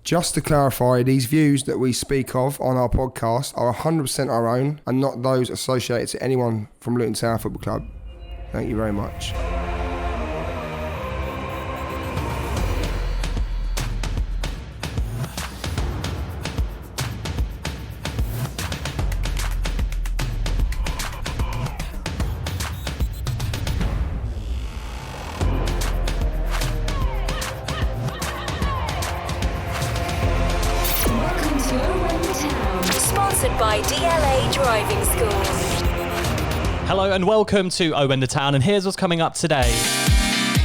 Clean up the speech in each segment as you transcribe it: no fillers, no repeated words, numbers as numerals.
Just to clarify, these views that we speak of on our podcast are 100% our own and not those associated to anyone from Luton Town Football Club. Thank you very much. Hello and welcome to Owen the Town, and here's what's coming up today.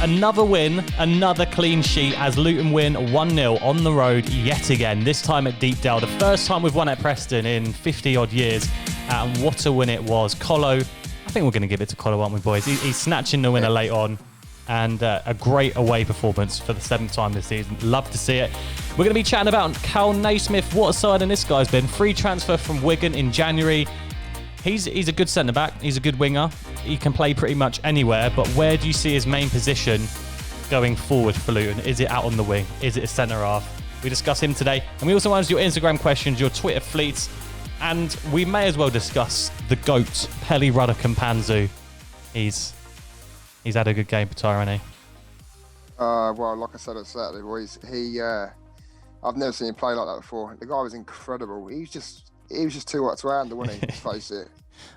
Another win, another clean sheet as Luton win 1-0 on the road yet again, this time at Deepdale. The first time we've won at Preston in 50 odd years, and what a win it was. Colo, I think we're going to give it to Colo, aren't we, boys? He's snatching the winner late on, and a great away performance for the 7th time this season. Love to see it. We're going to be chatting about Kal Naismith. What a signing this guy's been. Free transfer from Wigan in January. He's a good centre-back. He's a good winger. He can play pretty much anywhere, but where do you see his main position going forward for Luton? Is it out on the wing? Is it a centre-half? We discuss him today. And we also answer your Instagram questions, your Twitter fleets, and we may as well discuss the GOAT, Pelly Rudder-Kampanzu. He's had a good game for Tyrone. Well, like I said on Saturday, boys, I've never seen him play like that before. The guy was incredible. He was just too hot to handle, wasn't he? Let's face it.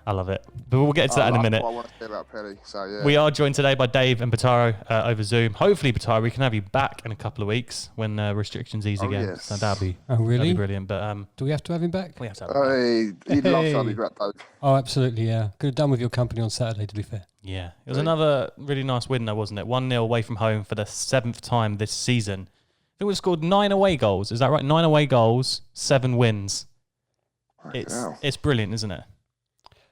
I love it. But we'll get to that in a minute. I want to hear about Pelly, so yeah. We are joined today by Dave and Bataro over Zoom. Hopefully, Bataro, we can have you back in a couple of weeks when restrictions ease again. Yes. So that'd be brilliant. But do we have to have him back? We have to have him back. He'd love to have me back, Dave. Oh, absolutely, yeah. Could have done with your company on Saturday, to be fair. Yeah. It was another really nice win, though, wasn't it? 1-0 away from home for the 7th time this season. I think we've scored 9 away goals. Is that right? 9 away goals, 7 wins. It's brilliant, isn't it?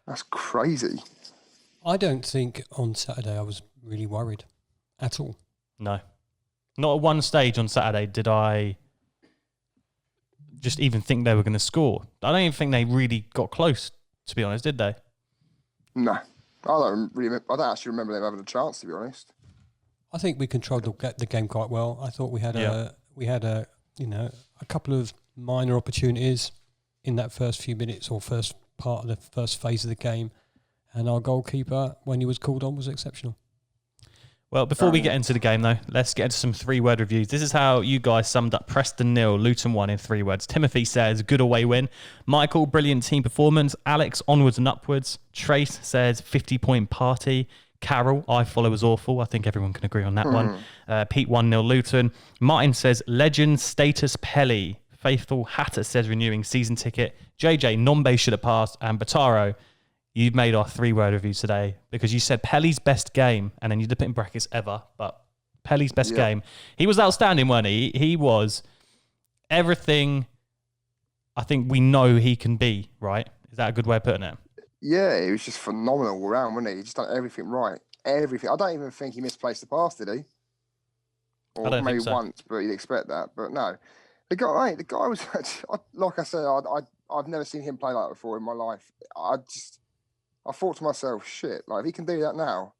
That's crazy. I don't think on Saturday I was really worried at all. No. Not at one stage on Saturday did I just even think they were going to score. I don't even think they really got close, to be honest, did they? No. I don't actually remember them having a chance, to be honest. I think we controlled the game quite well. I thought we had a couple of minor opportunities in that first few minutes or first part of the first phase of the game, and our goalkeeper, when he was called on, was exceptional. Well, before we get into the game, though, let's get into some 3-word reviews. This is how you guys summed up Preston 0, Luton 1 in 3 words. Timothy says, good away win. Michael, brilliant team performance. Alex, onwards and upwards. Trace says, 50-point party. Carol, I follow was awful. I think everyone can agree on that one. Pete, 1-0 Luton. Martin says, legend status Pelly. Faithful Hatter says renewing season ticket. JJ, Nombe should have passed. And Bataro, you've made our 3-word review today because you said Pelly's best game, and then you did put in brackets ever, but Pelly's best game. He was outstanding, wasn't he? He was everything I think we know he can be, right? Is that a good way of putting it? Yeah, he was just phenomenal all round, wasn't he? He just done everything right. Everything. I don't even think he misplaced the pass, did he? Or maybe once, but you'd expect that. But no. The guy was, like I said, I've never seen him play like that before in my life. I thought to myself, shit, like if he can do that now,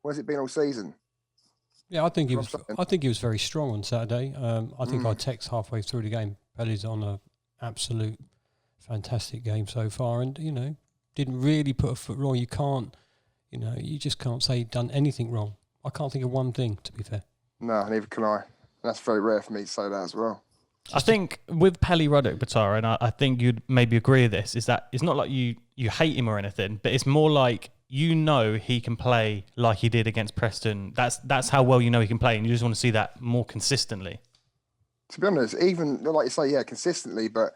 where's it been all season? Yeah, I think he was very strong on Saturday. I think I text halfway through the game, Pelly's on an absolute fantastic game so far, and didn't really put a foot wrong. You just can't say he'd done anything wrong. I can't think of one thing, to be fair. No, neither can I. That's very rare for me to say that as well. I think with Pelly Ruddock, Batara, and I think you'd maybe agree with this, is that it's not like you hate him or anything, but it's more like he can play like he did against Preston. That's how well he can play, and you just want to see that more consistently. To be honest, even like you say, consistently, but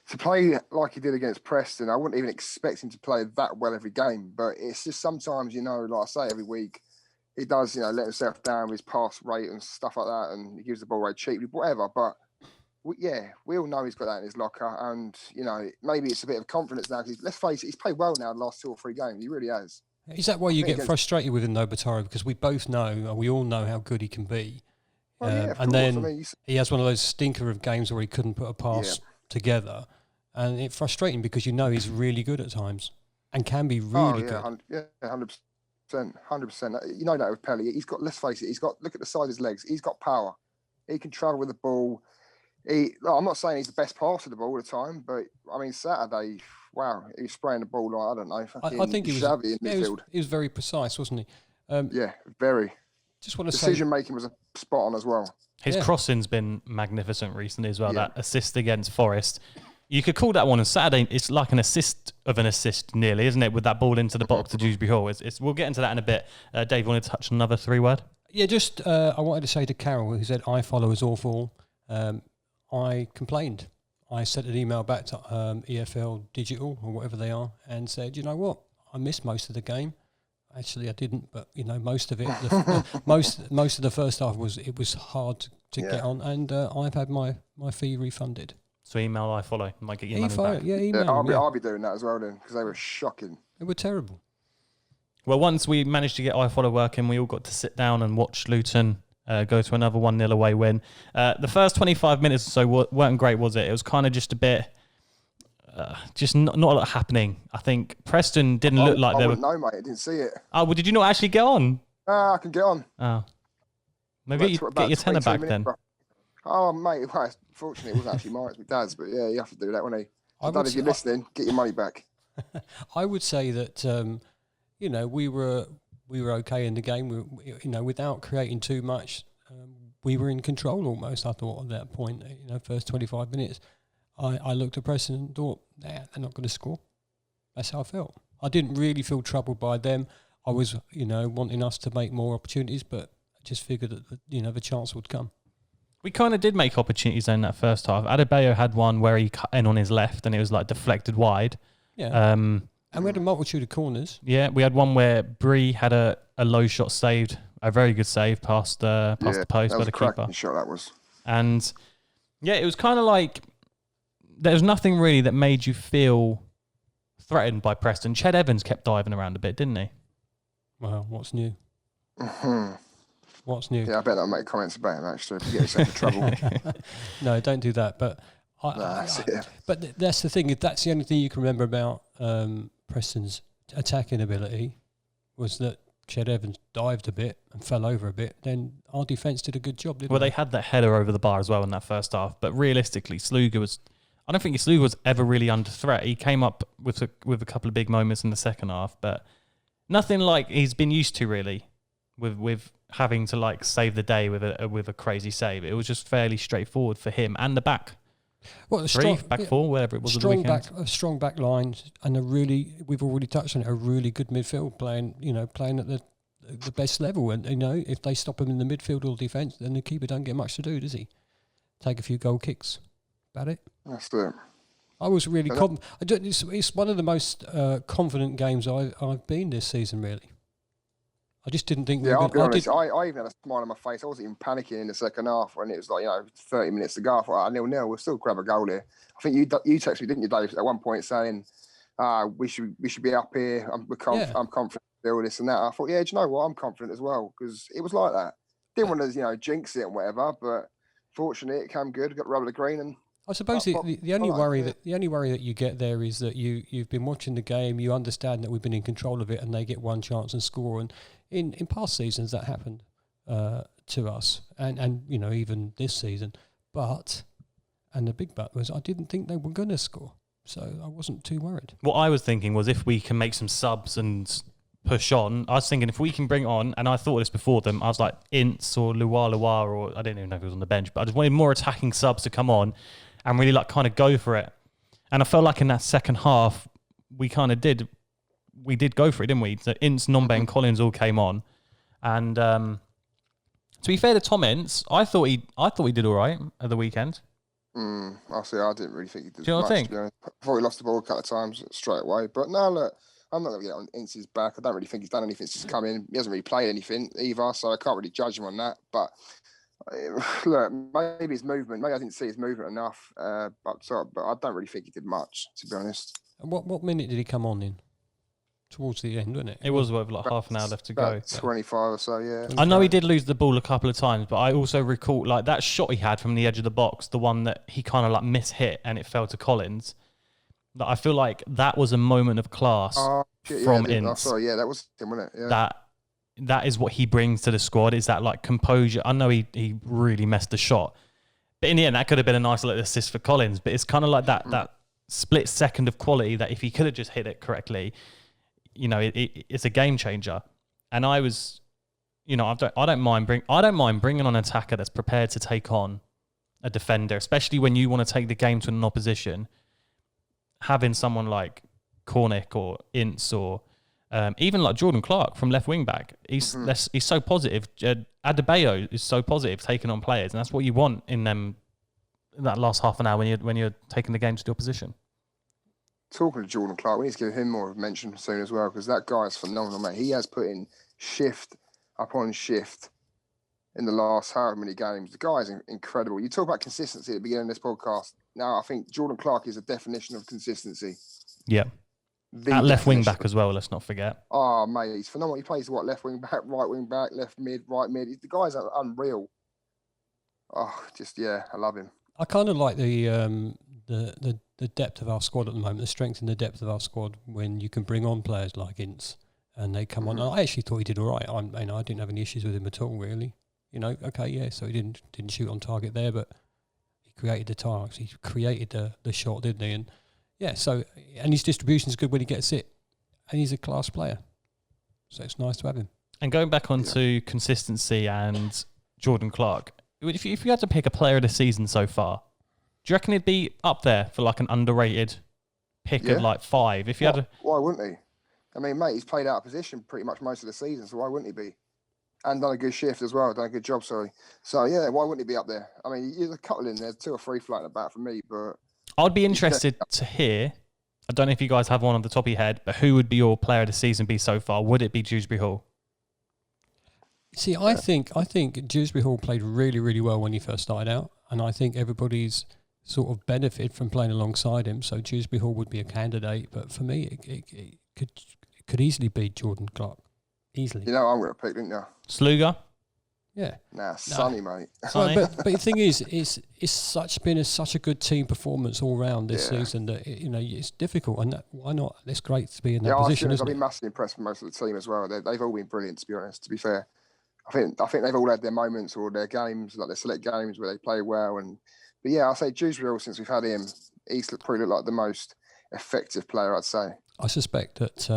to play like he did against Preston, I wouldn't even expect him to play that well every game. But it's just sometimes, like I say, every week, he does, let himself down with his pass rate and stuff like that, and he gives the ball away cheaply, whatever. But we all know he's got that in his locker, and maybe it's a bit of confidence now. Because let's face it, he's played well now the last 2 or 3 games. He really has. Is that why you get frustrated with him, though, Bataro? Because we both know, and we all know how good he can be. And then he has one of those stinker of games where he couldn't put a pass together, and it's frustrating because he's really good at times and can be really good. 100%. 100%. You know that with Pelly. Let's face it, look at the size of his legs. He's got power. He can travel with the ball. I'm not saying he's the best passer of the ball all the time, but I mean Saturday, wow, he was spraying the ball like I don't know. I think he was Xavi in midfield. He was very precise, wasn't he? Yeah, very. Just want to Decision making was spot on as well. His crossing's been magnificent recently as well. That assist against Forest. You could call that one on Saturday. It's like an assist of an assist, nearly, isn't it? With that ball into the box to Dewsbury Hall. We'll get into that in a bit. Dave, you want to touch on another 3-word? Yeah, just I wanted to say to Carol, who said I follow is awful. I complained. I sent an email back to EFL Digital or whatever they are, and said, you know what, I missed most of the game. Actually, I didn't, but most of it, most of the first half was hard to get on, and I've had my fee refunded. So email I follow, might get your money back. Yeah, email. I'll be doing that as well then, because they were shocking. They were terrible. Well, once we managed to get iFollow working, we all got to sit down and watch Luton go to another 1-0 away win. The first 25 minutes or so weren't great, was it? It was kind of just a bit, just not a lot happening. I think Preston didn't look like they were... No, mate, I didn't see it. Oh, well, did you not actually get on? I can get on. Oh. Maybe get your tenner back then. Oh, mate, well, fortunately, it wasn't actually mine, it's my dad's, but yeah, you have to do that, wouldn't he? Dad, if you're listening, get your money back. I would say that, we were okay in the game. Without creating too much, we were in control almost, I thought, at that point. First 25 minutes, I looked at Preston and thought, they're not going to score. That's how I felt. I didn't really feel troubled by them. I was, wanting us to make more opportunities, but I just figured that, the chance would come. We kind of did make opportunities in that first half. Adebayo had one where he cut in on his left and it was like deflected wide. Yeah. And we had a multitude of corners. Yeah, we had one where Bree had a low shot saved, a very good save past the post by the keeper. Cracking shot that was. And yeah, it was kind of like there was nothing really that made you feel threatened by Preston. Ched Evans kept diving around a bit, didn't he? Well, what's new? Mm-hmm. What's new? Yeah, I bet I'll make comments about him actually if you get yourself in trouble. No, don't do that. But but that's the thing. If that's the only thing you can remember about Preston's attacking ability, was that Ched Evans dived a bit and fell over a bit. Then our defence did a good job, didn't they? They had that header over the bar as well in that first half. But realistically, I don't think Sluga was ever really under threat. He came up with a couple of big moments in the second half, but nothing like he's been used to really, with having to like save the day with a crazy save. It was just fairly straightforward for him and the back. Well, back four, whatever it was. A strong back line, and we've already touched on it, a really good midfield playing at the best level. And if they stop him in the midfield or defence, then the keeper don't get much to do, does he? Take a few goal kicks. About it. That's it. I was really confident. It's one of the most confident games I've been this season, really. I just didn't think... I'll be honest, I even had a smile on my face. I wasn't even panicking in the second half when it was like, 30 minutes to go. I thought, 0-0, we'll still grab a goal here. I think you texted me, didn't you, Dave, at one point saying, we should be up here. I'm confident to do this and that. I thought, yeah, do you know what? I'm confident as well, because it was like that. Didn't want to, jinx it and whatever, but fortunately it came good. Got the rub of the green and... I suppose the only worry that you get there is that you've been watching the game, you understand that we've been in control of it, and they get one chance and score. And in past seasons that happened to us, and even this season. And the big but was I didn't think they were going to score, so I wasn't too worried. What I was thinking was if we can make some subs and push on, I was thinking if we can bring on, and I thought this before them, I was like Ince or Luar, or I didn't even know if he was on the bench, but I just wanted more attacking subs to come on and really like kind of go for it. And I felt like in that second half, we kind of did go for it, didn't we? So Ince, Nombe and Collins all came on. And to be fair to Tom Ince, I thought he did all right at the weekend. I didn't really think he did. Do you know what I think? I thought he lost the ball a couple of times straight away. But no, look, I'm not going to get on Ince's back. I don't really think he's done anything since come in. He hasn't really played anything either, so I can't really judge him on that. But look, maybe his movement. Maybe I didn't see his movement enough. But I don't really think he did much, to be honest. And what minute did he come on in? Towards the end, wasn't it? It was like half an hour left to go. 25 or so, yeah. I know he did lose the ball a couple of times, but I also recall like that shot he had from the edge of the box, the one that he kind of like mishit and it fell to Collins. That I feel like that was a moment of class from Ince. Yeah, that was him, wasn't it? Yeah. That is what he brings to the squad, is that like composure. I know he really messed the shot, But in the end, that could have been a nice little assist for Collins. But it's kind of like that split second of quality that if he could have just hit it correctly, it's a game changer. And I was, I don't mind bringing on an attacker that's prepared to take on a defender, especially when you want to take the game to an opposition. Having someone like Cornick or Ince or even like Jordan Clark from left wing back, he's so positive. Adebayo is so positive taking on players, and that's what you want in that last half an hour when you're taking the game to the opposition. Talking to Jordan Clark, we need to give him more of a mention soon as well, because that guy is phenomenal, mate. He has put in shift upon shift in the last however many games. The guy is incredible. You talk about consistency at the beginning of this podcast. Now, I think Jordan Clark is a definition of consistency. Yeah. At left wing back as well, let's not forget. Oh, mate, he's phenomenal. He plays left wing back, right wing back, left mid, right mid. The guy's unreal. Oh, I love him. I kind of like the depth of our squad at the moment, the strength and the depth of our squad when you can bring on players like Ince and they come on. I actually thought he did all right. I didn't have any issues with him at all, really. So he didn't shoot on target there, but he created the targets. He created the shot, didn't he? And and his distribution is good when he gets it, and he's a class player. So it's nice to have him. And going back onto consistency and Jordan Clark, if you had to pick a player of the season so far, do you reckon he'd be up there for like an underrated pick of like 5? If you had why wouldn't he? I mean, mate, he's played out of position pretty much most of the season, so why wouldn't he be? And done a good shift as well, done a good job, sorry. So, yeah, why wouldn't he be up there? I mean, there's a couple in there, 2 or 3 floating about for me, but... I'd be interested to hear, I don't know if you guys have one on the top of your head, but who would be your player of the season be so far? Would it be Dewsbury Hall? See, I think Dewsbury Hall played really, really well when he first started out, and I think everybody's sort of benefited from playing alongside him, so Dewsbury Hall would be a candidate, but for me, it could easily be Jordan Clark. Easily. You know I'm going to pick, didn't you? Sluga? Yeah. Sonny, mate. Sonny. But the thing is, it's been such a good team performance all round this season that it's difficult, and why not? It's great to be in that position. I've been massively impressed with most of the team as well. They've all been brilliant, to be honest. To be fair, I think they've all had their moments or their games, like their select games where they play well. But yeah, I'll say Dewsbury Hall, since we've had him, he's probably looked like the most effective player, I'd say. I suspect that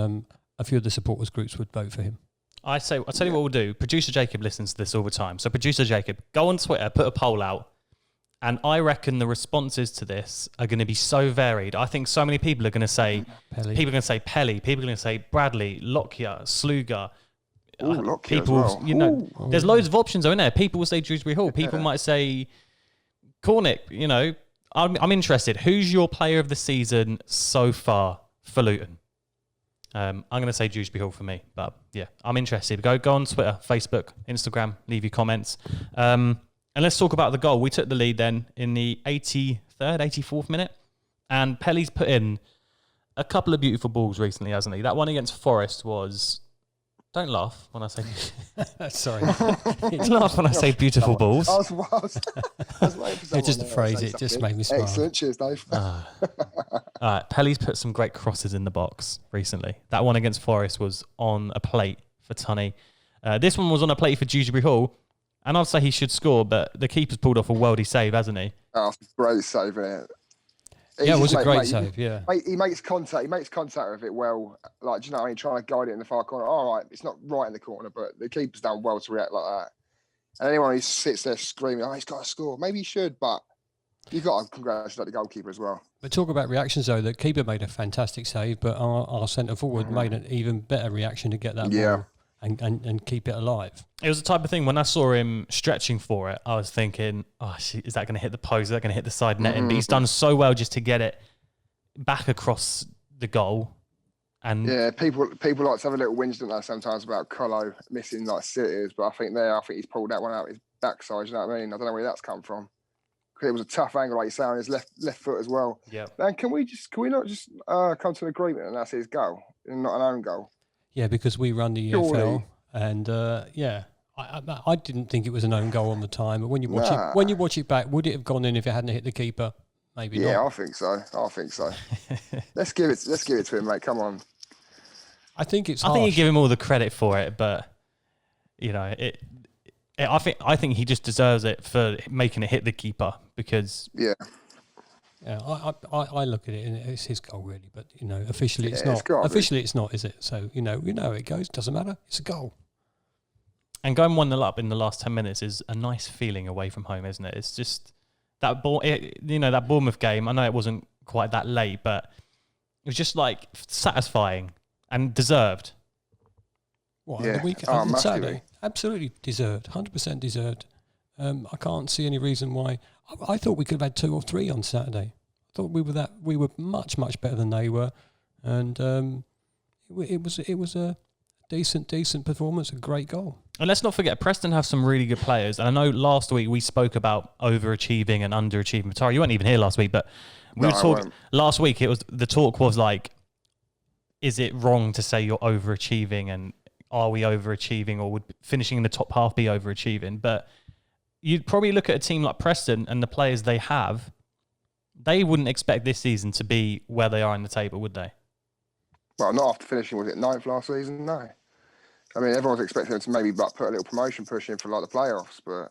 a few of the supporters groups would vote for him. I'll tell you what we'll do. Producer Jacob listens to this all the time. So Producer Jacob, go on Twitter, put a poll out, and I reckon the responses to this are going to be so varied. I think so many people are going to say Pelly. People are going to say Pelly. People are going to say Bradley, Lockyer, Sluga. Lockyer people, as well. There's loads of options in there. People will say Dewsbury Hall. People might say Cornick. I'm interested. Who's your player of the season so far for Luton? I'm going to say Dewsbury Hall for me, but yeah, I'm interested. Go on Twitter, Facebook, Instagram, leave your comments. And let's talk about the goal. We took the lead then in the 83rd, 84th minute, and Pelly's put in a couple of beautiful balls recently, hasn't he? That one against Forest was... Don't laugh when I say... Sorry. Don't laugh when I say beautiful balls. I was waiting for It's just a phrase. It just made me smile. Excellent. Cheers, Dave. All right, Pelly's put some great crosses in the box recently. That one against Forest was on a plate for Tunney. This one was on a plate for Dewsbury Hall, and I'd say he should score, but the keeper's pulled off a worldy save, hasn't he? Oh, great save there. Yeah, it was a great save, yeah. He makes contact with it well. Like, do you know what I mean? Trying to guide it in the far corner. All right, it's not right in the corner, but the keeper's done well to react like that. And anyone who sits there screaming, he's got to score. Maybe he should, but you've got to congratulate the goalkeeper as well. But talk about reactions, though. The keeper made a fantastic save, but our centre-forward made an even better reaction to get that ball and keep it alive. It was the type of thing, when I saw him stretching for it, I was thinking, is that going to hit the post? Is that going to hit the side netting? But he's done so well just to get it back across the goal. And yeah, people like to have a little whinge, don't they, sometimes about Colo missing like sitters, but I think he's pulled that one out his backside, you know what I mean? I don't know where that's come from. Because it was a tough angle, like you say, on his left foot as well. Yeah. And can we not just come to an agreement and that's his goal and not an own goal? Yeah, because we run the EFL, and I didn't think it was an own goal on the time. But when you watch it back, would it have gone in if it hadn't hit the keeper? Maybe not. Yeah, I think so. Let's give it to him, mate. Come on. I think it's. I think you give him all the credit for it, but I think he just deserves it for making it hit the keeper because Yeah. Yeah, I look at it and it's his goal really, but officially it's Yeah, not. it's gotta be. Officially it's not, is it? So we know how it goes. Doesn't matter. It's a goal. And going 1-0 up in the last 10 minutes is a nice feeling away from home, isn't it? It's just that that Bournemouth game. I know it wasn't quite that late, but it was just like satisfying and deserved. What, Yeah. the weekend? Oh, On massively. Saturday? Absolutely deserved. 100% deserved. I can't see any reason why. I thought we could have had 2 or 3 on Saturday. I thought we were much better than they were, and it was a decent performance, a great goal. And let's not forget, Preston have some really good players. And I know last week we spoke about overachieving and underachieving. Sorry, you weren't even here last week, but we were talking last week. The talk was like, is it wrong to say you're overachieving, and are we overachieving, or would finishing in the top half be overachieving? But you'd probably look at a team like Preston and the players they have. They wouldn't expect this season to be where they are in the table, would they? Well, not after finishing, was it 9th last season? No. I mean, everyone's expecting them to maybe put a little promotion push in for like the playoffs, but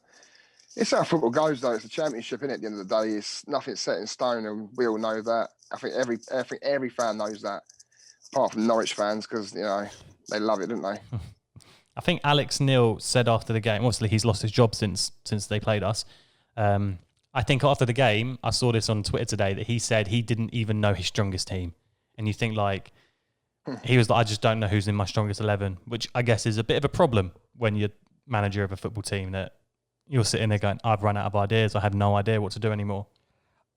it's how football goes, though. It's a championship, innit? At the end of the day, it's nothing set in stone, and we all know that. I think every fan knows that, apart from Norwich fans, because they love it, don't they? I think Alex Neil said after the game, obviously he's lost his job since they played us. I think after the game, I saw this on Twitter today, that he said he didn't even know his strongest team. And you think like, he was like, I just don't know who's in my strongest 11, which I guess is a bit of a problem when you're manager of a football team, that you're sitting there going, I've run out of ideas. I have no idea what to do anymore.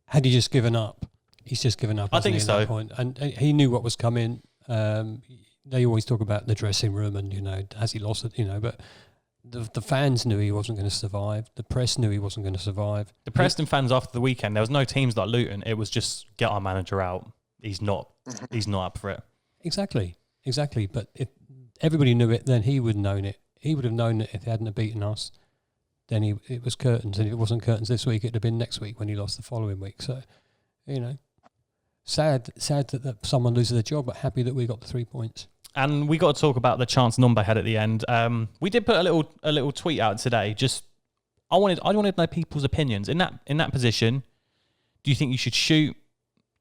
Had he just given up? He's just given up. I think so. At that point. And he knew what was coming. They always talk about the dressing room and, has he lost it, but the fans knew he wasn't going to survive. The press knew he wasn't going to survive. The Preston fans after the weekend, there was no teams like Luton. It was just get our manager out. He's not up for it. Exactly. But if everybody knew it, then he would have known it. He would have known that if they hadn't have beaten us, then it was curtains. And if it wasn't curtains this week, it'd have been next week when he lost the following week. So, sad that someone loses their job, but happy that we got the 3 points. And we got to talk about the chance Nombe had at the end. We did put a little tweet out today. Just I wanted to know people's opinions in that position. Do you think you should shoot?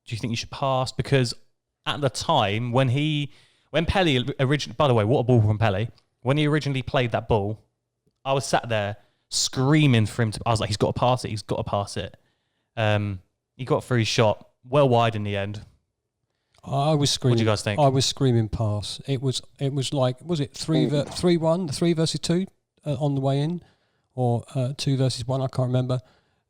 Do you think you should pass? Because at the time when Pele originally, by the way, what a ball from Pele. When he originally played that ball, I was sat there screaming for him to. I was like, he's got to pass it. He's got to pass it. He got through his shot well wide in the end. I was screaming. What do you guys think? I was screaming pass. It was like, was it 3-1, 3 versus 2 on the way in, or 2 versus 1? I can't remember.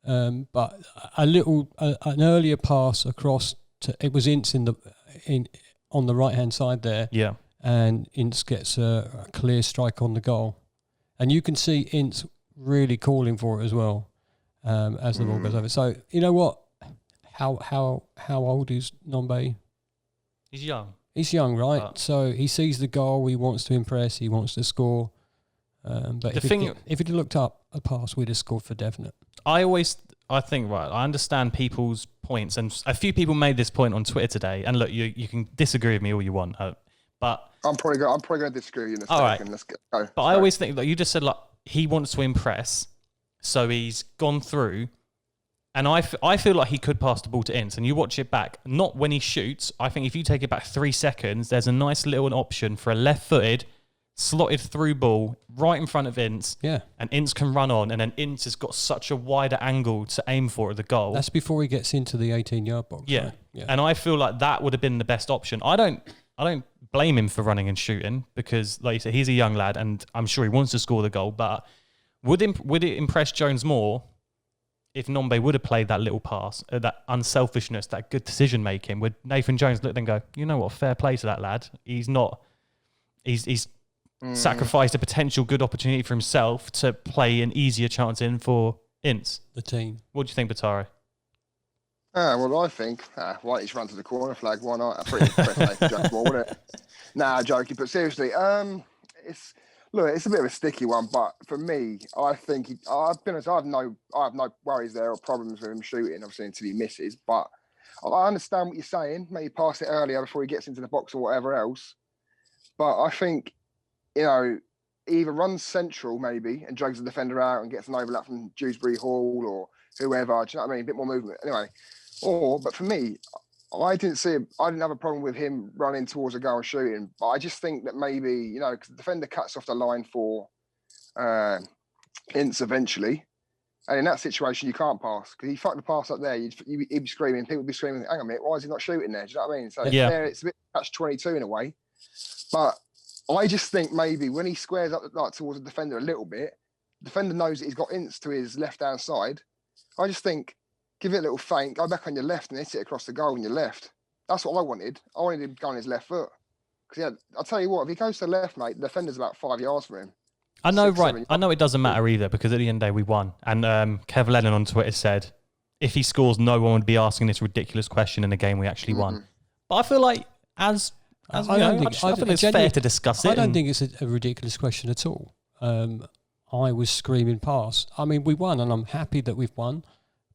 But an earlier pass across to, it was Ince on the right hand side there. Yeah. And Ince gets a clear strike on the goal, and you can see Ince really calling for it as well, as the ball goes over. So you know what? How old is Nombe? He's young. He's young, right? So he sees the goal. He wants to impress. He wants to score. But if he'd looked up a pass, we'd have scored for definite. I think, right, I understand people's points, and a few people made this point on Twitter today. And look, you can disagree with me all you want, but I'm probably going to disagree with you in a second. Right. Let's go. But I always think that you just said like he wants to impress, so he's gone through. And I feel like he could pass the ball to Ince, and you watch it back, not when he shoots. I think if you take it back 3 seconds, there's a nice little option for a left-footed, slotted through ball right in front of Ince. Yeah. And Ince can run on, and then Ince has got such a wider angle to aim for at the goal. That's before he gets into the 18-yard box. Yeah. Right? Yeah. And I feel like that would have been the best option. I don't blame him for running and shooting, because, like you said, he's a young lad, and I'm sure he wants to score the goal. But would it impress Jones more if Nombe would have played that little pass, that unselfishness, that good decision making? Would Nathan Jones look then go, you know what, fair play to that lad. He's sacrificed a potential good opportunity for himself to play an easier chance in for Ince. The team. What do you think, Batari? Well, I think, why don't you just run to the corner flag? Why not? I'm pretty impressed Nathan Jones more, wouldn't it? Nah, joking. But seriously, it's a bit of a sticky one, but for me, I think I have no worries there or problems with him shooting, obviously, until he misses. But I understand what you're saying. Maybe pass it earlier before he gets into the box or whatever else. But I think, he either runs central maybe and drags the defender out and gets an overlap from Dewsbury Hall or whoever. Do you know what I mean? A bit more movement. Anyway, but for me, I didn't have a problem with him running towards a goal and shooting. But I just think that maybe, because the defender cuts off the line for Ince eventually. And in that situation, you can't pass because he fucked the pass up there. He'd be screaming. People would be screaming, hang on a minute, why is he not shooting there? Do you know what I mean? So it's a bit catch-22 in a way. But I just think maybe when he squares up towards the defender a little bit, the defender knows that he's got Ince to his left-hand side. I just think, give it a little feint, go back on your left and hit it across the goal on your left. That's what I wanted. I wanted him to go on his left foot. Because, I'll tell you what, if he goes to the left, mate, the defender's about 5 yards from him. I know, right? I know it doesn't matter either because at the end of the day we won. And Kev Lennon on Twitter said, if he scores, no one would be asking this ridiculous question in a game we actually won. But I feel like I think it's fair to discuss it. I don't think it's a ridiculous question at all. I was screaming pass. I mean, we won, and I'm happy that we've won.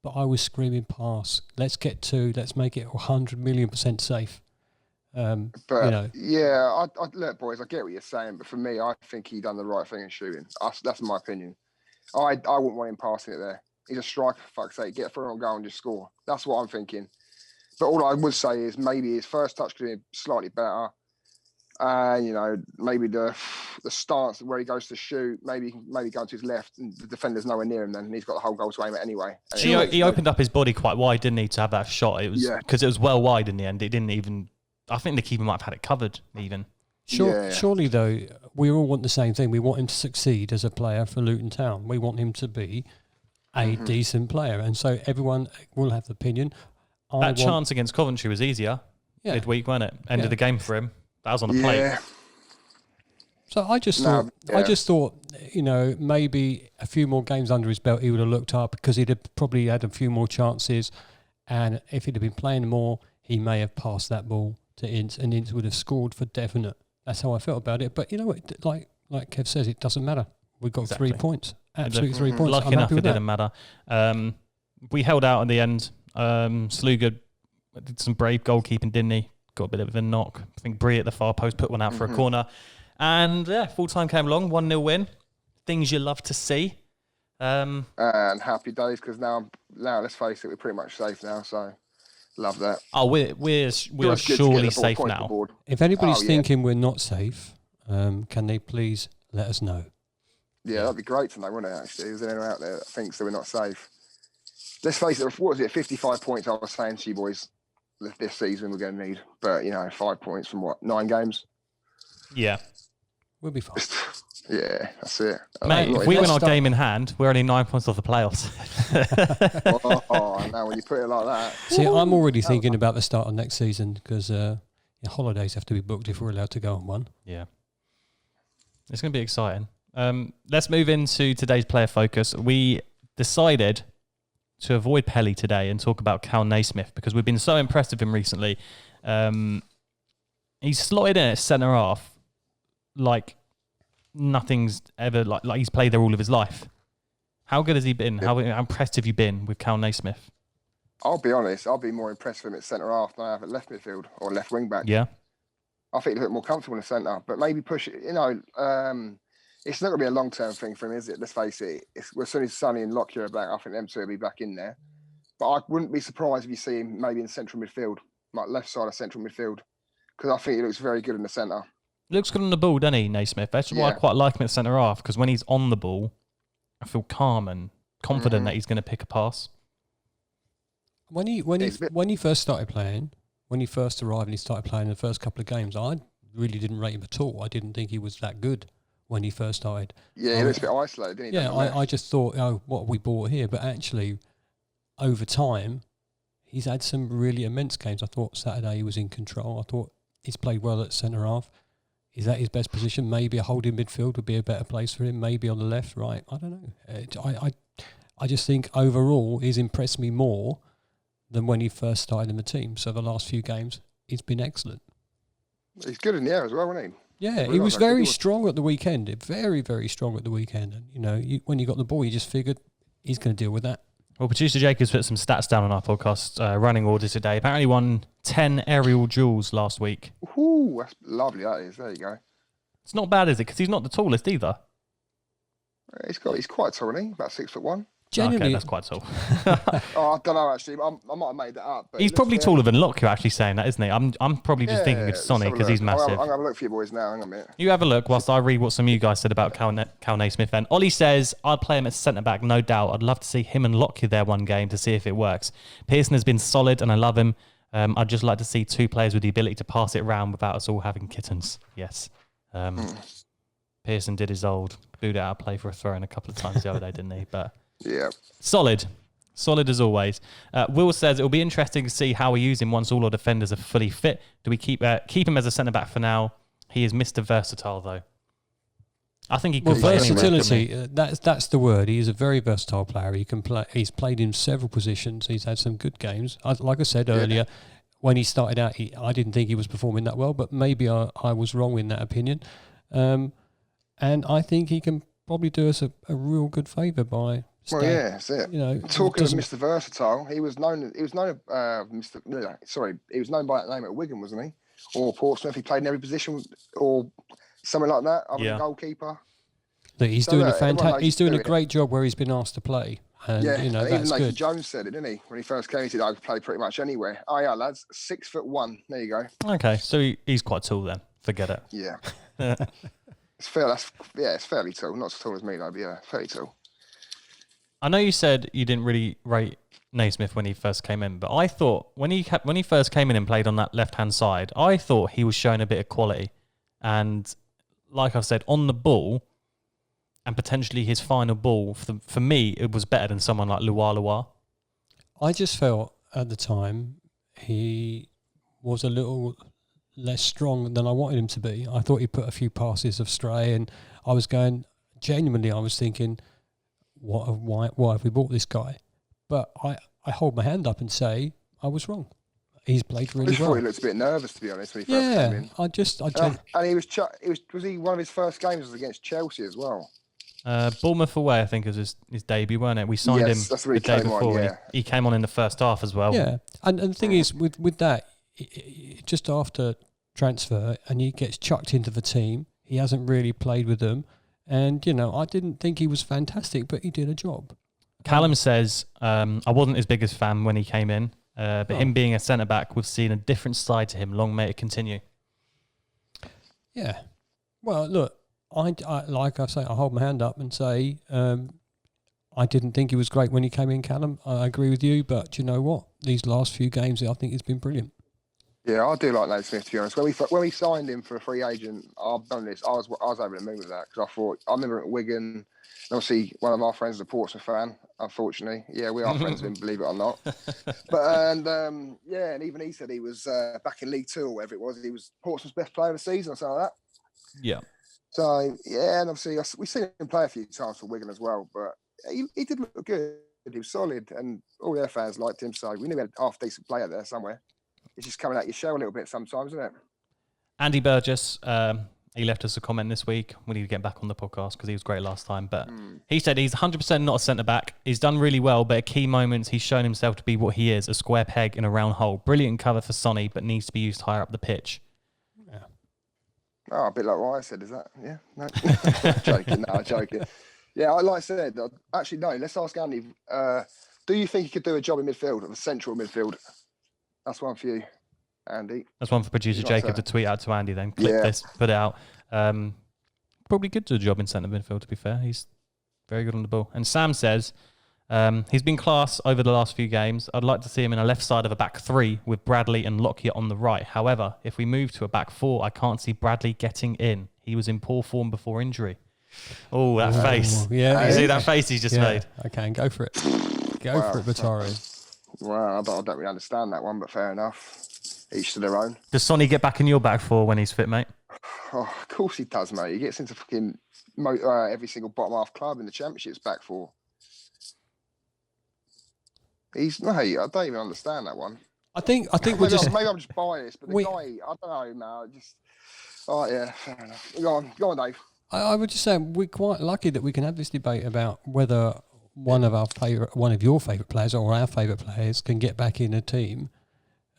But I was screaming pass. Let's get 2. Let's make it 100,000,000% safe. Look, boys, I get what you're saying, but for me, I think he done the right thing in shooting. That's my opinion. I wouldn't want him passing it there. He's a striker, for fuck's sake. Get through on goal and just score. That's what I'm thinking. But all I would say is maybe his first touch could be slightly better. Maybe the stance where he goes to shoot, maybe go to his left and the defender's nowhere near him then, and he's got the whole goal to aim at anyway. He opened up his body quite wide, didn't he, to have that shot? It was because it was well wide in the end. It didn't even... I think the keeper might have had it covered, even. Surely, though, we all want the same thing. We want him to succeed as a player for Luton Town. We want him to be a decent player. And so everyone will have an opinion. That chance against Coventry was easier midweek, wasn't it? End of the game for him. That was on the plate. So I just thought, maybe a few more games under his belt, he would have looked up because he'd have probably had a few more chances. And if he'd have been playing more, he may have passed that ball to Ince, and Ince would have scored for definite. That's how I felt about it. But you know what? Like Kev says, it doesn't matter. We've got 3 points. Absolutely 3 points. Lucky enough, it didn't matter. We held out in the end. Sluga did some brave goalkeeping, didn't he? Got a bit of a knock. I think Bree at the far post put one out for a corner. And full time came along. 1-0 win. Things you love to see. And happy days because now let's face it, we're pretty much safe now. So. Love that. Oh, we are surely safe now. If anybody's thinking we're not safe, can they please let us know? Yeah, that'd be great to know, wouldn't it, actually? Is there anyone out there that thinks that we're not safe? Let's face it, what was it, 55 points I was saying to you boys this season we're going to need. But, 5 points from 9 games? Yeah. We'll be fine. Yeah, that's it. Mate, if we win our game in hand, we're only 9 points off the playoffs. Now when you put it like that. See, I'm already thinking about the start of next season because holidays have to be booked if we're allowed to go on one. Yeah. It's going to be exciting. Let's move into today's player focus. We decided to avoid Pelly today and talk about Kal Naismith because we've been so impressed with him recently. He's slotted in at centre half like nothing's ever like he's played there all of his life. How good has he been? How impressed have you been with Kal Naismith? I'll be honest, I'll be more impressed with him at centre half than I have at left midfield or left wing back. Yeah. I think he's a bit more comfortable in the centre, but maybe push it, it's not going to be a long-term thing for him, is it? Let's face it. As soon as Sonny and Lockyer are back, I think them two will be back in there. But I wouldn't be surprised if you see him maybe in central midfield, like left side of central midfield, because I think he looks very good in the centre. Looks good on the ball, doesn't he, Naismith? That's why I quite like him at centre half, because when he's on the ball, I feel calm and confident that he's going to pick a pass. When he first started playing, when he first arrived and he started playing the first couple of games, I really didn't rate him at all. I didn't think he was that good when he first started. Yeah, he looks a bit isolated, didn't he? Yeah, I just thought, what have we bought here? But actually, over time, he's had some really immense games. I thought Saturday he was in control. I thought he's played well at centre half. Is that his best position? Maybe a holding midfield would be a better place for him. Maybe on the left, right. I don't know. I just think overall he's impressed me more than when he first started in the team. So the last few games, he's been excellent. He's good in the air as well, wasn't he? Yeah, he was very strong at the weekend. Very, very strong at the weekend. And, when you got the ball, you just figured he's going to deal with that. Well, producer Jacobs put some stats down on our podcast, running order today. Apparently won 10 aerial duels last week. Ooh, that's lovely, that is. There you go. It's not bad, is it? Because he's not the tallest either. He's quite tall, isn't he? About 6'1". Genuinely, Okay, that's quite tall. Oh, I don't know actually. I might have made that up. But He's probably taller than Locke. You're actually saying that, isn't he? I'm probably just thinking of Sonny because he's massive. I'm gonna have a look for you boys now. Hang on a minute. You have a look whilst I read what some of you guys said about Kal Naismith. And Ollie says, I'd play him at centre back, no doubt. I'd love to see him and Lockyer there one game to see if it works. Pearson has been solid and I love him. I'd just like to see two players with the ability to pass it around without us all having kittens. Yes. Pearson did his old boot out play for a throw in a couple of times the other day, didn't he? But yeah, solid as always. Will says it will be interesting to see how we use him once all our defenders are fully fit. Do we keep him as a centre back for now? He is Mr. Versatile though. I think he could play versatility. That's the word. He is a very versatile player. He can play. He's played in several positions. He's had some good games. Like I said earlier, when he started out, I didn't think he was performing that well, but maybe I was wrong in that opinion. And I think he can probably do us a real good favour by. Well, yeah, that's it. Talking of Mr. Versatile, he was known by that name at Wigan, wasn't he? Or Portsmouth. He played in every position, or something like that. I'm a goalkeeper. He's doing a great job where he's been asked to play. And, even that's Nathan good. Jones said it, didn't he? When he first came, he said, I could play pretty much anywhere. Oh, yeah, lads. 6'1". There you go. Okay, so he's quite tall then. Forget it. Yeah. It's fairly tall. Not as tall as me, though, but yeah, fairly tall. I know you said you didn't really rate Naismith when he first came in, but I thought when he first came in and played on that left-hand side, I thought he was showing a bit of quality. And like I've said, on the ball, and potentially his final ball, for me, it was better than someone like Luar. I just felt at the time he was a little less strong than I wanted him to be. I thought he put a few passes astray, and I was thinking, why have we bought this guy? But I hold my hand up and say I was wrong. He's played really well. I thought he looked a bit nervous, to be honest, when he first came in. And he was he one of his first games was against Chelsea as well. Bournemouth away, I think, was his debut, weren't it? We signed him the day before. He came on in the first half as well. Yeah, and the thing is, with that, just after transfer, and he gets chucked into the team, he hasn't really played with them. And, I didn't think he was fantastic, but he did a job. Callum says, I wasn't his biggest fan when he came in, but him being a centre-back, we've seen a different side to him. Long may it continue. Yeah. Well, look, I like I say, I hold my hand up and say I didn't think he was great when he came in, Callum. I agree with you, but you know what? These last few games, I think he's been brilliant. Yeah, I do like Naismith, to be honest. When we signed him for a free agent, I've done this. I was over the moon with that because I remember at Wigan, and obviously one of our friends is a Portsmouth fan. Unfortunately, yeah, we are friends with him, believe it or not. And even he said he was back in League Two or whatever it was. He was Portsmouth's best player of the season or something like that. Yeah. So yeah, and obviously we've seen him play a few times for Wigan as well, but he did look good. He was solid, and all their fans liked him. So we knew we had a half decent player there somewhere. It's just coming out your show a little bit sometimes, isn't it? Andy Burgess, he left us a comment this week. We need to get back on the podcast because he was great last time. But he said he's 100% not a centre-back. He's done really well, but at key moments, he's shown himself to be what he is, a square peg in a round hole. Brilliant cover for Sonny, but needs to be used higher up the pitch. Yeah. Oh, a bit like what I said, is that? Yeah? No. I'm joking. Yeah, like I said, actually, no, let's ask Andy. Do you think he could do a job in midfield, of a central midfield? That's one for you, Andy. That's one for producer Jacob to tweet out to Andy then. Clip this, put it out. Probably could do a job in centre midfield, to be fair. He's very good on the ball. And Sam says, he's been class over the last few games. I'd like to see him in a left side of a back three with Bradley and Lockyer on the right. However, if we move to a back four, I can't see Bradley getting in. He was in poor form before injury. Oh, that face. Yeah. You see that face he's just made? Okay, go for it. Go for it, Batari. Well, I don't really understand that one, but fair enough. Each to their own. Does Sonny get back in your back four when he's fit, mate? Oh, of course he does, mate. He gets into fucking every single bottom half club in the Championship's back four. I don't even understand that one. I think maybe I'm just biased, but the guy, I don't know, man. Yeah, fair enough. Go on, Dave. I would just say we're quite lucky that we can have this debate about whether one of your favourite players or our favourite players can get back in a team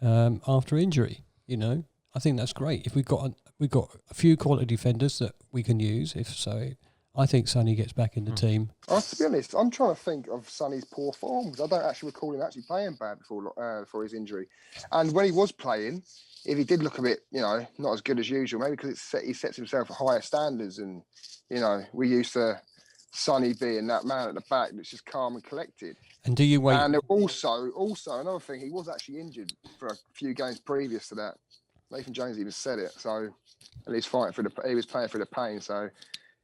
after injury. I think that's great. If we've got we've got a few quality defenders that we can use. If so, I think Sonny gets back in the team. To be honest, I'm trying to think of Sonny's poor form because I don't actually recall him actually playing bad before his injury. And when he was playing, if he did look a bit, not as good as usual, maybe because he sets himself at higher standards, and we used to Sonny being that man at the back that's just calm and collected. And do you wait? And also another thing, he was actually injured for a few games previous to that. Nathan Jones even said it. So at least he was playing through the pain. So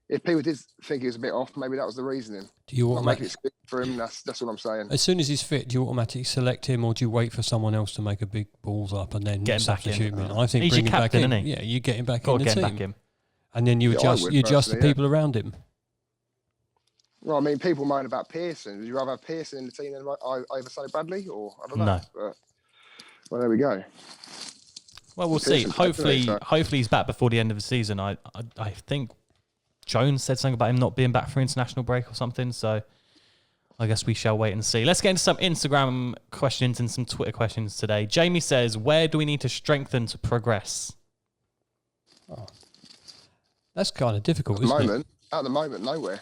if people did think he was a bit off, maybe that was the reasoning. Do you make it for him? That's what I'm saying. As soon as he's fit, do you automatically select him, or do you wait for someone else to make a big balls up and then get him back in? I think he's bring your him captain, back in. isn't he? Yeah, you get him back Got in the team. Back in. And then you adjust the people around him. Well, I mean, people moan about Pearson. Would you rather have Pearson in the team than over Sonny Bradley? Or I don't know. No. But, well, there we go. Well, we'll see. Hopefully he's back before the end of the season. I think Jones said something about him not being back for international break or something. So I guess we shall wait and see. Let's get into some Instagram questions and some Twitter questions today. Jamie says, where do we need to strengthen to progress? Oh, that's kind of difficult, isn't it? At the moment, nowhere.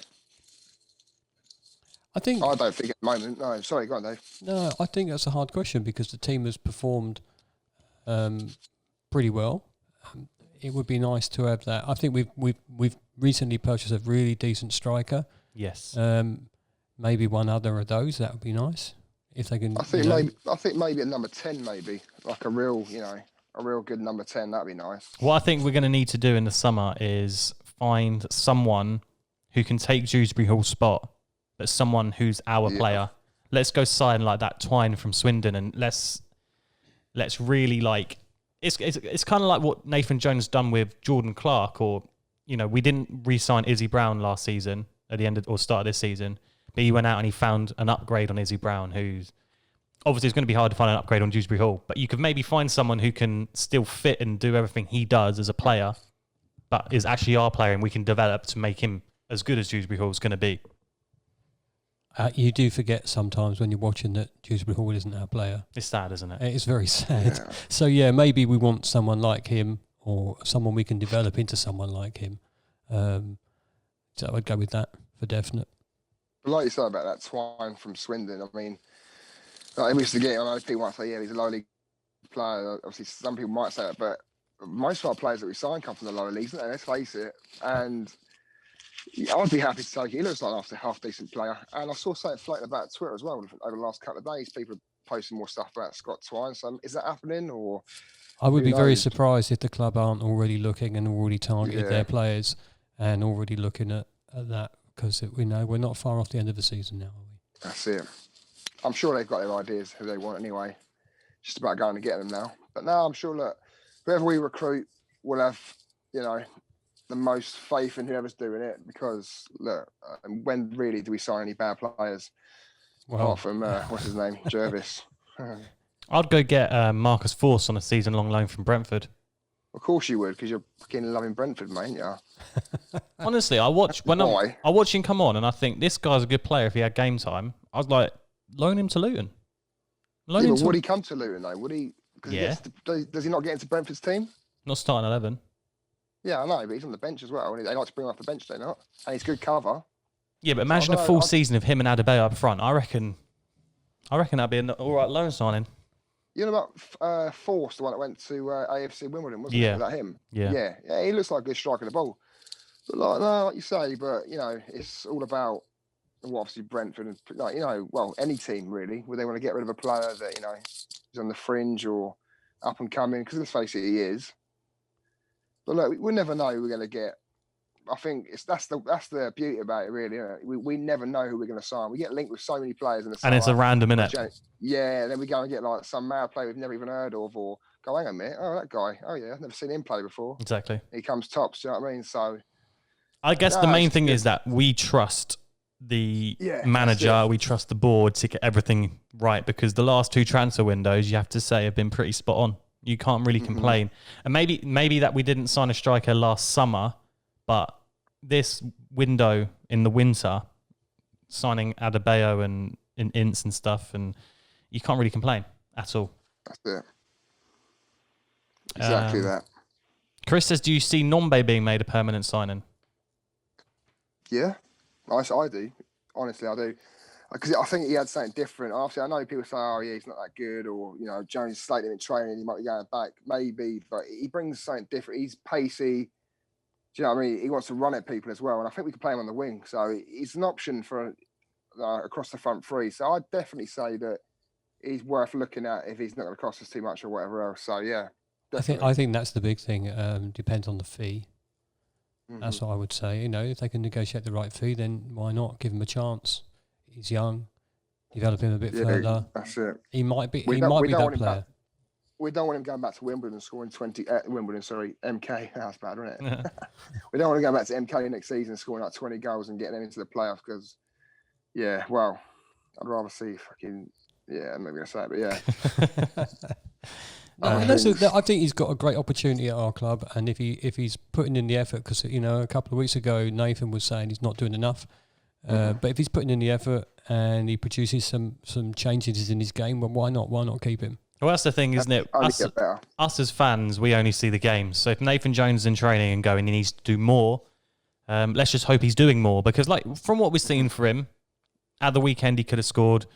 I don't think at the moment. No, sorry, go on, Dave. No, I think that's a hard question because the team has performed pretty well. It would be nice to have that. I think we've recently purchased a really decent striker. Yes. Maybe one other of those. That would be nice if they can. I think maybe a number 10, maybe like a real good number 10. That'd be nice. What I think we're going to need to do in the summer is find someone who can take Dewsbury Hall's spot, but someone who's our player. Let's go sign like that Twine from Swindon, and let's really like. It's kind of like what Nathan Jones done with Jordan Clark, or we didn't re-sign Izzy Brown last season at the end or start of this season, but he went out and he found an upgrade on Izzy Brown, who's obviously it's going to be hard to find an upgrade on Dewsbury Hall, but you could maybe find someone who can still fit and do everything he does as a player, but is actually our player, and we can develop to make him as good as Dewsbury Hall is going to be. You do forget sometimes when you're watching that Dewsbury Hall isn't our player. It's sad, isn't it? It's very sad. Yeah. So, maybe we want someone like him, or someone we can develop into someone like him. So I'd go with that for definite. But like you said about that Twine from Swindon, I mean, we used to get, I know people might say, he's a lower league player. Obviously, some people might say that, but most of our players that we sign come from the lower leagues, and let's face it. And I'd be happy to take it. He looks like a half-decent player. And I saw something floating about Twitter as well over the last couple of days. People are posting more stuff about Scott Twine. So is that happening? Or I would be very surprised if the club aren't already looking and already targeted their players and already looking at that, because we know we're not far off the end of the season now, are we? That's it. I'm sure they've got their ideas who they want anyway. Just about going to get them now. But now I'm sure, look, whoever we recruit will have, the most faith in whoever's doing it, because look, when really do we sign any bad players? Apart from what's his name, Jervis. I'd go get Marcus Force on a season-long loan from Brentford. Of course you would, because you're fucking loving Brentford, mate. Yeah. Honestly, I watch him come on, and I think this guy's a good player. If he had game time, I'd like loan him to Luton. Would he come to Luton though? Would he? Does he not get into Brentford's team? Not starting 11. Yeah, I know, but he's on the bench as well. They like to bring him off the bench, they not? And he's good cover. Yeah, but imagine a full season of him and Adebayo up front. I reckon that'd be an all right loan signing. You know about Force, the one that went to AFC Wimbledon, wasn't it? Was that him? Yeah. Yeah, he looks like a good striker of the ball. But like you say, but it's all about obviously Brentford and any team really, where they want to get rid of a player that is on the fringe or up and coming. Because let's face it, he is. But look, we never know who we're going to get. I think that's the beauty about it, really. Isn't it? We never know who we're going to sign. We get linked with so many players in the summer. And it's a random innit? Yeah, then we go and get like some mad player we've never even heard of, or go, hang on a minute, oh, that guy, oh yeah, I've never seen him play before. Exactly. He comes tops, do you know what I mean? So I guess the main thing is that we trust the manager, we trust the board to get everything right, because the last two transfer windows, you have to say, have been pretty spot on. You can't really complain. And maybe that we didn't sign a striker last summer, but this window in the winter, signing Adebayo and Ints and stuff, and you can't really complain at all. That's it. Exactly that. Chris says, do you see Nombe being made a permanent signing? Yeah, I do. Honestly, I do. Because I think he had something different. Obviously, I know people say, "Oh, yeah, he's not that good," or Jones slated him in training, he might be going back, maybe. But he brings something different. He's pacey. Do you know what I mean? He wants to run at people as well, and I think we can play him on the wing. So he's an option for across the front three. So I'd definitely say that he's worth looking at if he's not going to cost us too much or whatever else. So yeah, definitely. I think that's the big thing. Depends on the fee. That's what I would say. If they can negotiate the right fee, then why not give him a chance? He's young. Develop him a bit further. That's it. He might be. He might be that player. We don't want him going back to Wimbledon scoring 20. MK. That's bad, isn't it? We don't want to go back to MK next season scoring like 20 goals and getting them into the playoffs because, well, I'd rather see fucking. Yeah, I'm not going to say it, but yeah. I think he's got a great opportunity at our club, and if he's putting in the effort, because a couple of weeks ago Nathan was saying he's not doing enough, but if he's putting in the effort and he produces some changes in his game, well, why not? Why not keep him? Well, that's the thing, isn't it? Us as fans, we only see the games. So if Nathan Jones is in training and going, he needs to do more. Let's just hope he's doing more, because from what we've seen for him at the weekend, he could have scored.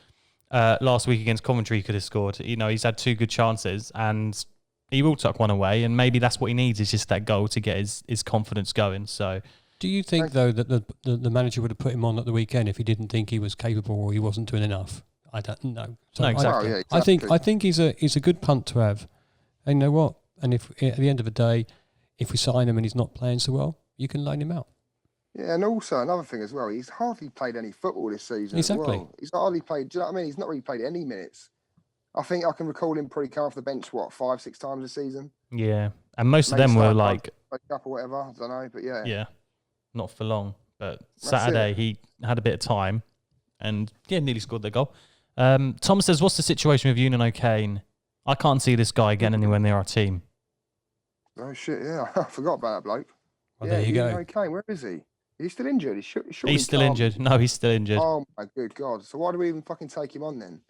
Last week against Coventry, he could have scored. He's had 2 good chances, and he will tuck one away. And maybe that's what he needs, is just that goal to get his confidence going. So, do you think though that the manager would have put him on at the weekend if he didn't think he was capable or he wasn't doing enough? I don't know. So no, exactly. Exactly. I think he's a good punt to have. And you know what? And if at the end of the day, if we sign him and he's not playing so well, you can loan him out. Yeah, and also another thing as well, he's hardly played any football this season. Exactly. As well. He's hardly played. Do you know what I mean? He's not really played any minutes. I think I can recall him probably come off the bench 5-6 times a season. Yeah, and most of them were like up or whatever. I don't know, but yeah. Yeah, not for long. But Saturday he had a bit of time, and nearly scored the goal. Tom says, "What's the situation with Ewan O'Kane? I can't see this guy getting anywhere near our team." Oh shit! Yeah, I forgot about that bloke. Well, there you go. O'Kane, where is he? He's still injured. He's still injured. No, he's still injured. Oh my good God! So why do we even fucking take him on then?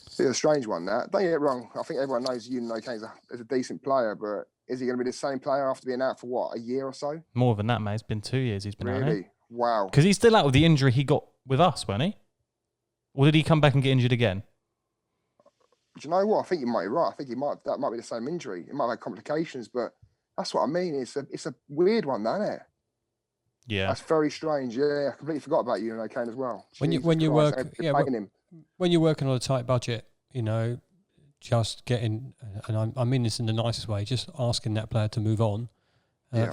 It's a strange one. That don't get it wrong. I think everyone knows Ewan O'Kane is a decent player, but is he going to be the same player after being out for a year or so? More than that, mate. It's been 2 years. He's been out. Really? Wow. Because he's still out with the injury he got with us, wasn't he? Or did he come back and get injured again? Do you know what? I think you might be right. I think that might be the same injury. It might have had complications, but that's what I mean. It's a weird one, isn't it? Yeah, that's very strange. Yeah, I completely forgot about you and O'Kane as well. When you're working on a tight budget, just getting, and I mean this in the nicest way, just asking that player to move on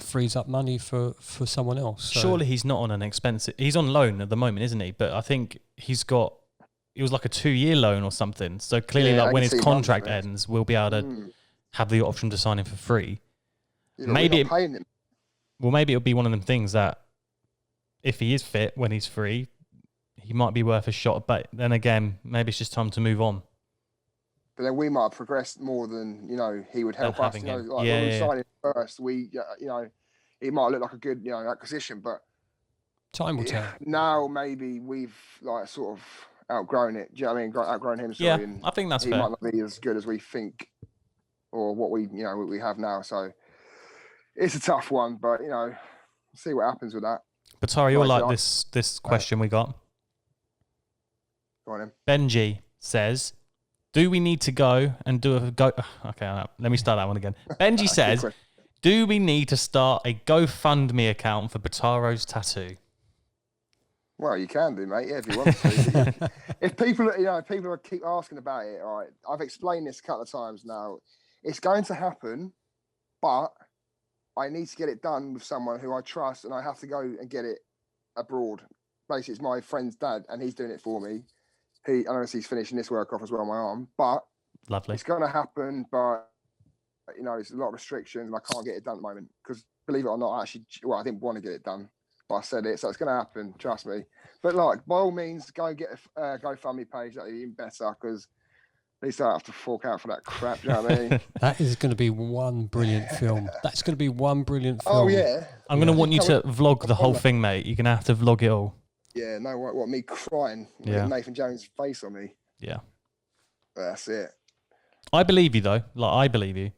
frees up money for someone else. So. Surely he's not on an expensive. He's on loan at the moment, isn't he? But I think it was like a 2-year loan or something. So clearly, when his contract ends, we'll be able to have the option to sign him for free. Maybe it'll be one of them things that if he is fit when he's free, he might be worth a shot. But then again, maybe it's just time to move on. But then we might have progressed more than he would help us. When we signed him first, he might look like a good acquisition, but time will tell. Now maybe we've sort of outgrown it. Do you know what I mean? Outgrown him. Yeah, I think that's fair. He might not be as good as we think, or what we have now. So. It's a tough one, but see what happens with that. But Tari, you'll like this question we got. Go on, then. Benji says, "Do we need to go and do a go?" Okay, let me start that one again. Benji says, "Do we need to start a GoFundMe account for Bataro's tattoo?" Well, you can do, mate. Yeah, if you want to. If people keep asking about it, all right. I've explained this a couple of times now. It's going to happen, but I need to get it done with someone who I trust, and I have to go and get it abroad. Basically, it's my friend's dad, and he's doing it for me. I know he's finishing this work off as well on my arm, but lovely. It's going to happen, but there's a lot of restrictions, and I can't get it done at the moment because, believe it or not, I didn't want to get it done, but I said it, so it's going to happen. Trust me. But by all means, go get a GoFundMe page. That'd be even better because. At least I don't have to fork out for that crap, do you know what I mean? That is going to be one brilliant film. That's going to be one brilliant film. Oh, yeah. I'm going to want you to vlog the whole thing, mate. You're going to have to vlog it all. Yeah, no, what me crying with Nathan Jones' face on me. Yeah. That's it. I believe you, though. I believe you.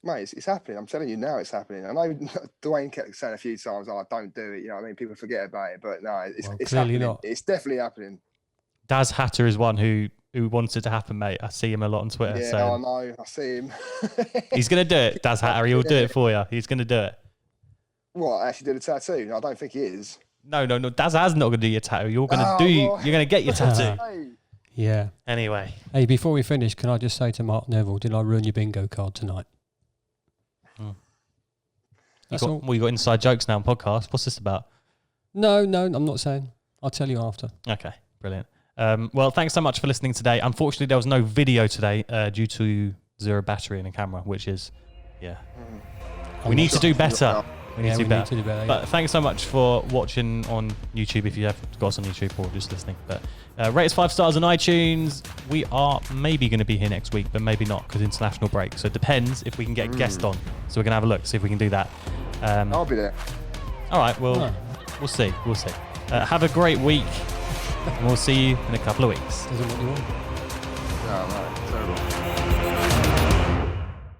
Mate, it's happening. I'm telling you now, it's happening. I know Dwayne kept saying a few times, "Oh, don't do it." You know what I mean? People forget about it, but no, it's clearly happening. not. It's definitely happening. Daz Hatter is one who wants it to happen, mate. I see him a lot on Twitter. Yeah, so I know. I see him. he's going to do it, Daz Hatter. He'll do it for you. He's going to do it. What? Actually, did a tattoo? No, I don't think he is. No. Daz has not going to do your tattoo. You're going to You're going to get your tattoo. Hey. Yeah. Anyway. Hey, before we finish, can I just say to Mark Neville, did I ruin your bingo card tonight? That's all. You got inside jokes now on podcast. What's this about? No, I'm not saying. I'll tell you after. Okay, brilliant. Well, thanks so much for listening today. Unfortunately, there was no video today due to zero battery in the camera, which is, we need to do better. We need to do better. But thanks so much for watching on YouTube if you have got us on YouTube or just listening. But rate us 5 stars on iTunes. We are maybe going to be here next week, but maybe not because international break. So it depends if we can get a guest on. So we're going to have a look, see if we can do that. I'll be there. All right, well, we'll see. Have a great week, and we'll see you in a couple of weeks. Doesn't what you want. No, terrible.